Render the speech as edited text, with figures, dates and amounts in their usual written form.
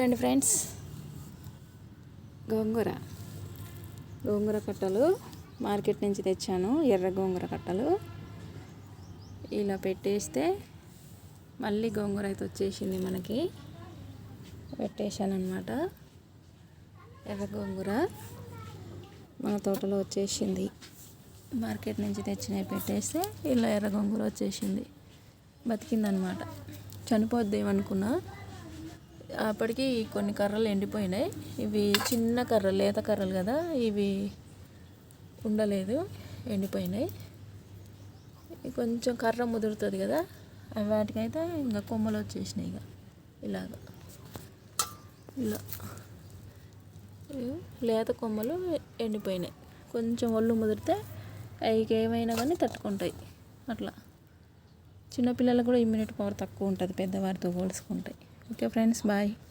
చూడండి ఫ్రెండ్స్, గోంగూర కట్టలు మార్కెట్ నుంచి తెచ్చాను. ఎర్ర గోంగూర కట్టలు ఇలా పెట్టేస్తే మళ్ళీ గోంగూర అయితే వచ్చేసింది. మనకి పెట్టేశాను అనమాట. ఎర్ర గోంగూర మన తోటలో వచ్చేసింది. మార్కెట్ నుంచి తెచ్చినవి పెట్టేస్తే ఇలా ఎర్ర గోంగూర వచ్చేసింది. బతికిందనమాట. చనిపోద్దేమనుకున్నా, అప్పటికి కొన్ని కర్రలు ఎండిపోయినాయి. ఇవి చిన్న కర్రలు, లేత కర్రలు కదా, ఇవి ఉండలేదు, ఎండిపోయినాయి. కొంచెం కర్ర ముదురుతుంది కదా, వాటికైతే ఇంకా కొమ్మలు వచ్చేసినాయి. ఇలా లేత కొమ్మలు ఎండిపోయినాయి. కొంచెం ఒళ్ళు ముదిరితే అవి ఏమైనా కానీ తట్టుకుంటాయి. అట్లా చిన్నపిల్లలకు కూడా ఇమ్యూనిటీ పవర్ తక్కువ ఉంటుంది పెద్దవారితో పోల్చుకుంటాయి. Okay friends, bye.